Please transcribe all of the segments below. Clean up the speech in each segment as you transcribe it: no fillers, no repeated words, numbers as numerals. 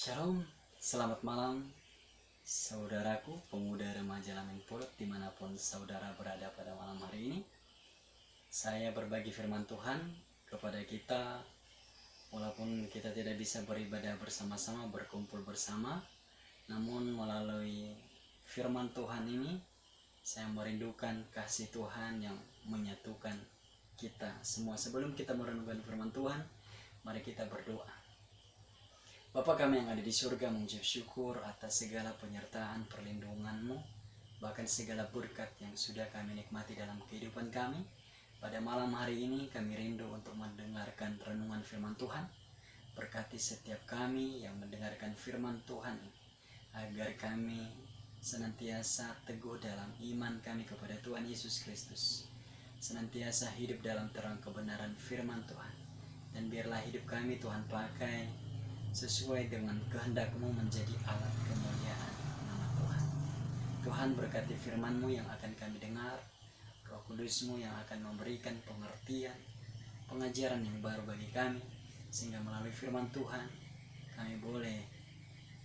Shalom, selamat malam saudaraku, pemuda remaja Lamin Purut dimanapun saudara berada pada malam hari ini. Saya berbagi firman Tuhan kepada kita, walaupun kita tidak bisa beribadah bersama-sama, berkumpul bersama, namun melalui firman Tuhan ini, saya merindukan kasih Tuhan yang menyatukan kita semua. Sebelum kita merenungkan firman Tuhan, mari kita berdoa. Bapa kami yang ada di surga, mengucap syukur atas segala penyertaan perlindungan-Mu, bahkan segala berkat yang sudah kami nikmati dalam kehidupan kami. Pada malam hari ini kami rindu untuk mendengarkan renungan firman Tuhan. Berkati setiap kami yang mendengarkan firman Tuhan ini, agar kami senantiasa teguh dalam iman kami kepada Tuhan Yesus Kristus, senantiasa hidup dalam terang kebenaran firman Tuhan. Dan biarlah hidup kami Tuhan pakai sesuai dengan kehendak-Mu menjadi alat kemuliaan nama Tuhan. Tuhan berkati firman-Mu yang akan kami dengar, Roh Kudus-Mu yang akan memberikan pengertian, pengajaran yang baru bagi kami, sehingga melalui firman Tuhan kami boleh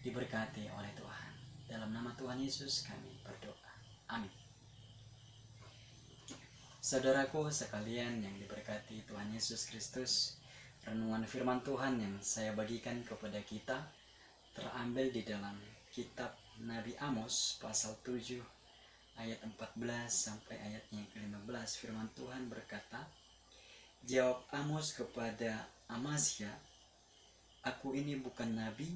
diberkati oleh Tuhan. Dalam nama Tuhan Yesus kami berdoa. Amin. Saudaraku sekalian yang diberkati Tuhan Yesus Kristus, renungan firman Tuhan yang saya bagikan kepada kita terambil di dalam kitab Nabi Amos pasal 7 ayat 14 sampai ayatnya ke-15. Firman Tuhan berkata, "Jawab Amos kepada Amasya, aku ini bukan nabi,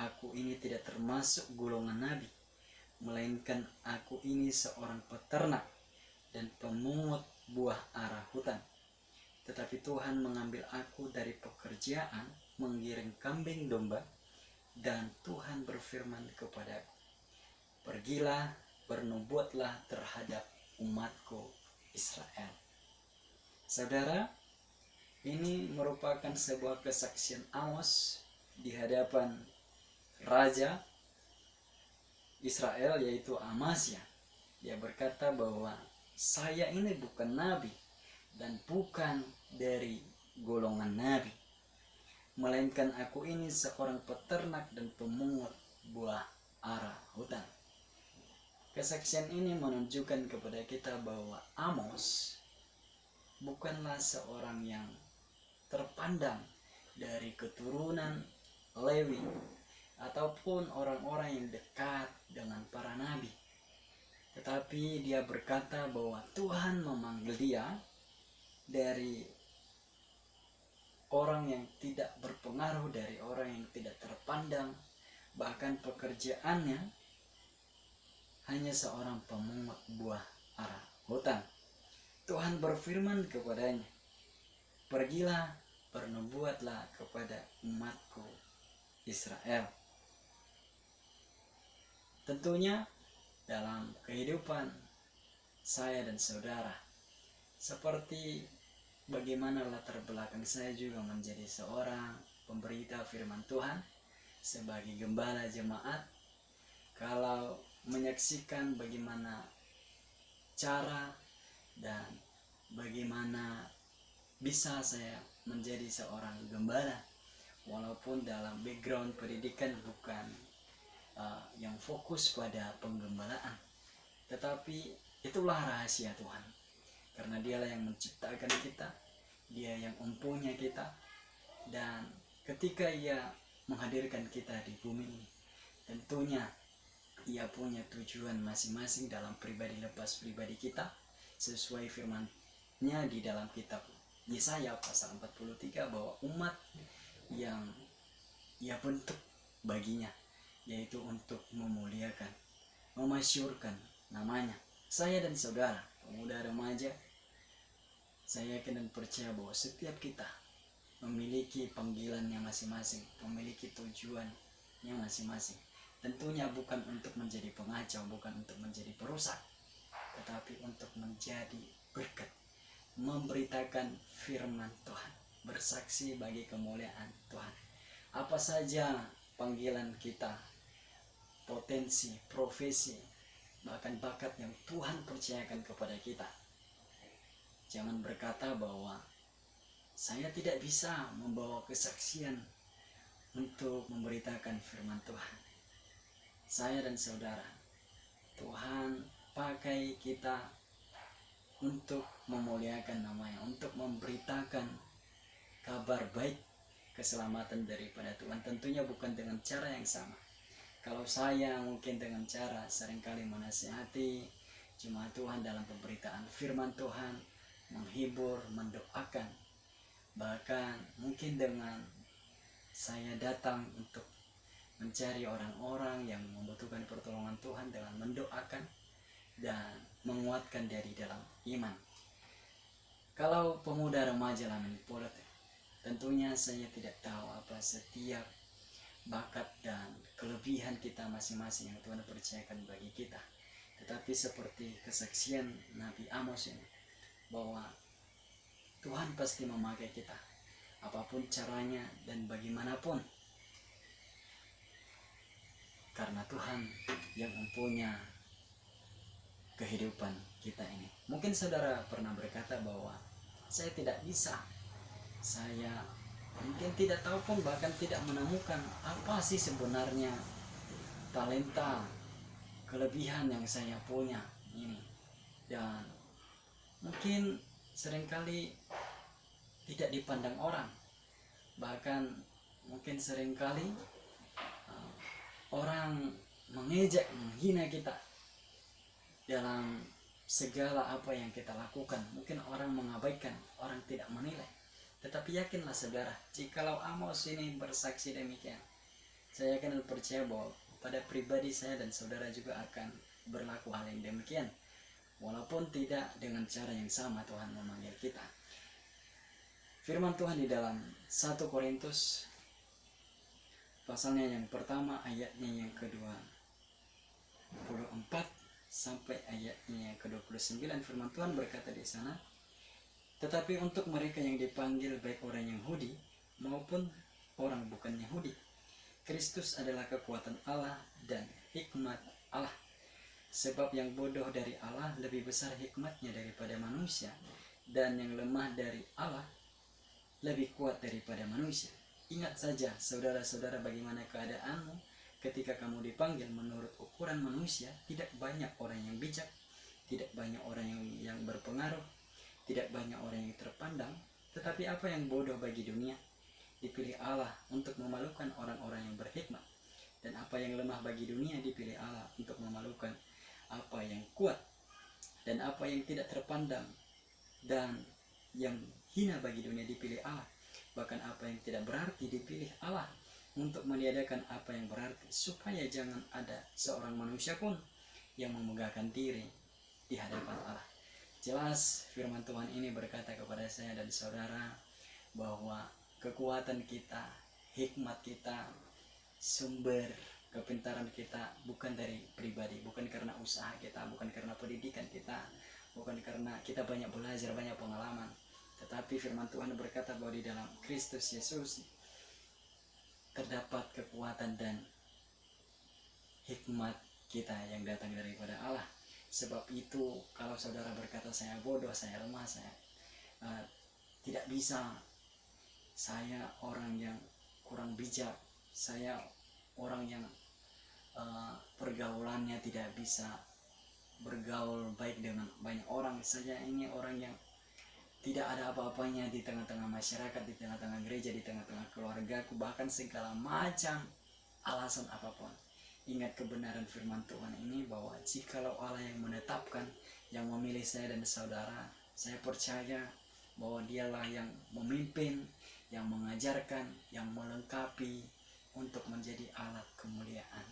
aku ini tidak termasuk golongan nabi, melainkan aku ini seorang peternak dan pemungut buah ara hutan. Tetapi Tuhan mengambil aku dari pekerjaan menggiring kambing domba, dan Tuhan berfirman kepadaku, pergilah, bernubuatlah terhadap umatku Israel." Saudara, ini merupakan sebuah kesaksian Amos di hadapan Raja Israel, yaitu Amasya. Dia berkata bahwa saya ini bukan nabi dan bukan dari golongan nabi, melainkan aku ini seorang peternak dan pemungut buah ara hutan. Kesaksian ini menunjukkan kepada kita bahwa Amos bukanlah seorang yang terpandang dari keturunan Lewi ataupun orang-orang yang dekat dengan para nabi, tetapi dia berkata bahwa Tuhan memanggil dia dari orang yang tidak berpengaruh, dari orang yang tidak terpandang, bahkan pekerjaannya hanya seorang pemungut buah ara hutan. Tuhan berfirman kepadanya, pergilah, bernubuatlah kepada umatku Israel. Tentunya dalam kehidupan saya dan saudara, seperti bagaimana latar belakang saya juga menjadi seorang pemberita firman Tuhan sebagai gembala jemaat, kalau menyaksikan bagaimana cara dan bagaimana bisa saya menjadi seorang gembala, walaupun dalam background pendidikan bukan yang fokus pada penggembalaan, tetapi itulah rahasia Tuhan. Karena dialah yang menciptakan kita, dia yang mempunyai kita, dan ketika ia menghadirkan kita di bumi ini, tentunya ia punya tujuan masing-masing dalam pribadi lepas pribadi kita, sesuai firman-Nya di dalam kitab Yesaya pasal 43, bahwa umat yang ia bentuk baginya, yaitu untuk memuliakan, memasyurkan namanya. Saya dan saudara, pemuda remaja, saya yakin dan percaya bahwa setiap kita memiliki panggilannya masing-masing, memiliki tujuannya masing-masing. Tentunya bukan untuk menjadi pengacau, bukan untuk menjadi perusak, tetapi untuk menjadi berkat, memberitakan firman Tuhan, bersaksi bagi kemuliaan Tuhan. Apa saja panggilan kita, potensi, profesi, bahkan bakat yang Tuhan percayakan kepada kita, jangan berkata bahwa saya tidak bisa membawa kesaksian untuk memberitakan firman Tuhan. Saya dan saudara, Tuhan pakai kita untuk memuliakan namanya, untuk memberitakan kabar baik keselamatan daripada Tuhan. Tentunya bukan dengan cara yang sama. Kalau saya mungkin dengan cara seringkali menasihati jemaat Tuhan dalam pemberitaan firman Tuhan, menghibur, mendoakan. Bahkan mungkin dengan saya datang untuk mencari orang-orang yang membutuhkan pertolongan Tuhan dengan mendoakan dan menguatkan dari dalam iman. Kalau pemuda remaja Lamin Polet, tentunya saya tidak tahu apa setiap bakat dan kelebihan kita masing-masing yang Tuhan percayakan bagi kita. Tetapi seperti kesaksian Nabi Amos ini, bahwa Tuhan pasti memakai kita, apapun caranya dan bagaimanapun. Karena Tuhan yang mempunyai kehidupan kita ini. Mungkin saudara pernah berkata bahwa saya tidak bisa, saya mungkin tidak tahu pun, bahkan tidak menemukan apa sih sebenarnya talenta, kelebihan yang saya punya ini. Dan mungkin seringkali tidak dipandang orang, bahkan mungkin seringkali orang mengejek, menghina kita dalam segala apa yang kita lakukan. Mungkin orang mengabaikan, orang tidak menilai. Tetapi yakinlah saudara, jikalau Amos ini bersaksi demikian, saya akan percaya bahwa pada pribadi saya dan saudara juga akan berlaku hal yang demikian. Walaupun tidak dengan cara yang sama Tuhan memanggil kita. Firman Tuhan di dalam 1 Korintus pasalnya yang pertama, ayatnya yang ke-24 sampai ayatnya yang ke-29, firman Tuhan berkata di sana, tetapi untuk mereka yang dipanggil, baik orang Yahudi maupun orang bukan Yahudi, Kristus adalah kekuatan Allah dan hikmat Allah. Sebab yang bodoh dari Allah lebih besar hikmatnya daripada manusia, dan yang lemah dari Allah lebih kuat daripada manusia. Ingat saja saudara-saudara, bagaimana keadaanmu ketika kamu dipanggil menurut ukuran manusia. Tidak banyak orang yang bijak, tidak banyak orang yang berpengaruh, tidak banyak orang yang terpandang. Tetapi apa yang bodoh bagi dunia dipilih Allah untuk memalukan orang-orang yang berhikmat, dan apa yang lemah bagi dunia dipilih Allah untuk memalukan apa yang kuat, dan apa yang tidak terpandang dan yang hina bagi dunia dipilih Allah. Bahkan apa yang tidak berarti dipilih Allah untuk meniadakan apa yang berarti, supaya jangan ada seorang manusia pun yang memegahkan diri di hadapan Allah. Jelas firman Tuhan ini berkata kepada saya dan saudara bahwa kekuatan kita, hikmat kita, sumber kepintaran kita bukan dari pribadi, bukan karena usaha kita, bukan karena pendidikan kita, bukan karena kita banyak belajar, banyak pengalaman. Tetapi firman Tuhan berkata bahwa di dalam Kristus Yesus terdapat kekuatan dan hikmat kita yang datang daripada Allah. Sebab itu kalau saudara berkata saya bodoh, saya lemah, saya tidak bisa, saya orang yang kurang bijak, saya orang yang pergaulannya tidak bisa bergaul baik dengan banyak orang, saya ini orang yang tidak ada apa-apanya di tengah-tengah masyarakat, di tengah-tengah gereja, di tengah-tengah keluargaku, bahkan segala macam alasan apapun. Ingat kebenaran firman Tuhan ini bahwa jikalau Allah yang menetapkan, yang memilih saya dan saudara, saya percaya bahwa dialah yang memimpin, yang mengajarkan, yang melengkapi untuk menjadi alat kemuliaan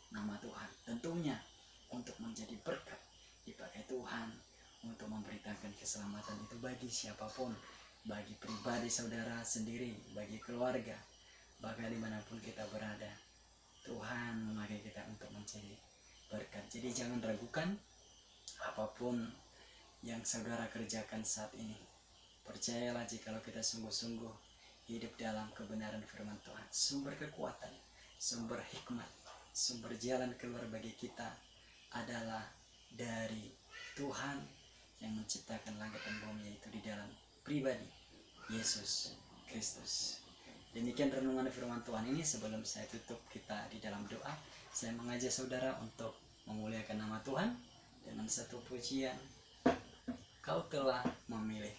nama Tuhan. Tentunya untuk menjadi berkat dipakai Tuhan untuk memberitakan keselamatan itu bagi siapapun, bagi pribadi saudara sendiri, bagi keluarga, bahkan dimanapun kita berada. Tuhan memakai kita untuk menjadi berkat. Jadi jangan ragukan apapun yang saudara kerjakan saat ini. Percayalah jikalau kita sungguh-sungguh hidup dalam kebenaran firman Tuhan, sumber kekuatan, sumber hikmat, sumber jalan keluar bagi kita adalah dari Tuhan yang menciptakan langit dan bumi, yaitu di dalam pribadi Yesus Kristus. Demikian renungan firman Tuhan ini. Sebelum saya tutup kita di dalam doa, saya mengajak saudara untuk memuliakan nama Tuhan dengan satu pujian. Kau telah memilih.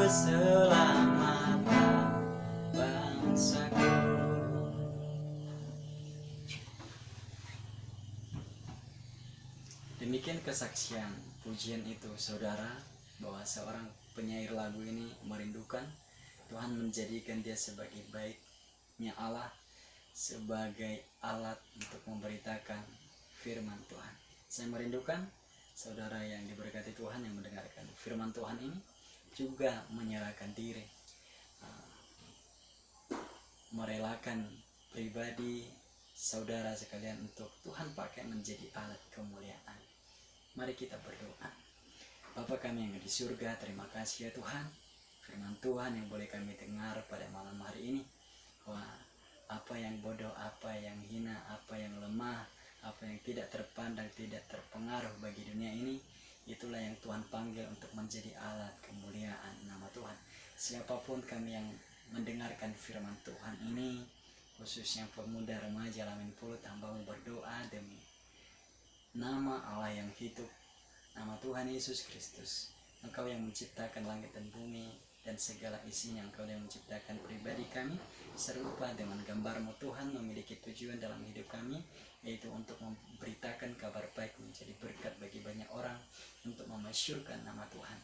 Keselamatan bangsaku. Demikian kesaksian pujian itu saudara, bahwa seorang penyair lagu ini merindukan Tuhan menjadikan dia sebagai baiknya Allah, sebagai alat untuk memberitakan firman Tuhan. Saya merindukan saudara yang diberkati Tuhan yang mendengarkan firman Tuhan ini juga menyerahkan diri, merelakan pribadi saudara sekalian untuk Tuhan pakai menjadi alat kemuliaan. Mari kita berdoa. Bapa kami yang di surga, terima kasih ya Tuhan, firman Tuhan yang boleh kami dengar pada malam hari ini. Wah, apa yang bodoh, apa yang hina, apa yang lemah, apa yang tidak terpandang, tidak terpengaruh bagi dunia ini, itulah yang Tuhan panggil untuk menjadi alat kemuliaan nama Tuhan. Siapapun kami yang mendengarkan firman Tuhan ini, khususnya pemuda remaja Lamin Pulut, hamba-Mu berdoa demi nama Allah yang hidup, nama Tuhan Yesus Kristus. Engkau yang menciptakan langit dan bumi dan segala isinya. Engkau yang menciptakan pribadi kami serupa dengan gambar-Mu Tuhan, memiliki tujuan dalam hidup kami, yaitu untuk memberitakan kabar baik, menjadi berkat bagi banyak orang, untuk memasyurkan nama Tuhan.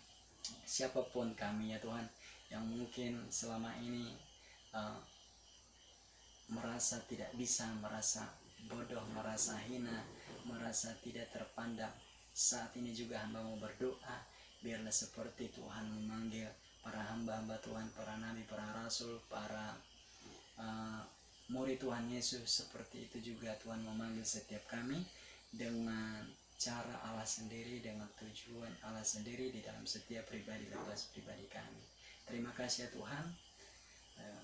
Siapapun kami ya Tuhan yang mungkin selama ini merasa tidak bisa, merasa bodoh, merasa hina, merasa tidak terpandang, saat ini juga hamba-Mu berdoa, biarlah seperti Tuhan memanggil para hamba-hamba Tuhan, para nabi, para rasul, para murid Tuhan Yesus, seperti itu juga Tuhan memanggil setiap kami dengan cara Allah sendiri, dengan tujuan Allah sendiri di dalam setiap pribadi lepas pribadi kami. Terima kasih ya Tuhan,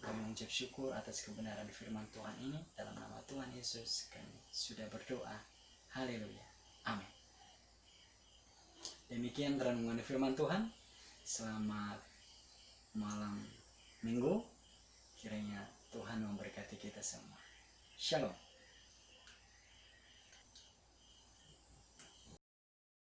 kami mengucap syukur atas kebenaran firman Tuhan ini. Dalam nama Tuhan Yesus kami sudah berdoa. Haleluya, amin. Demikian renungan firman Tuhan. Selamat malam minggu, kiranya Tuhan memberkati kita semua. Shalom.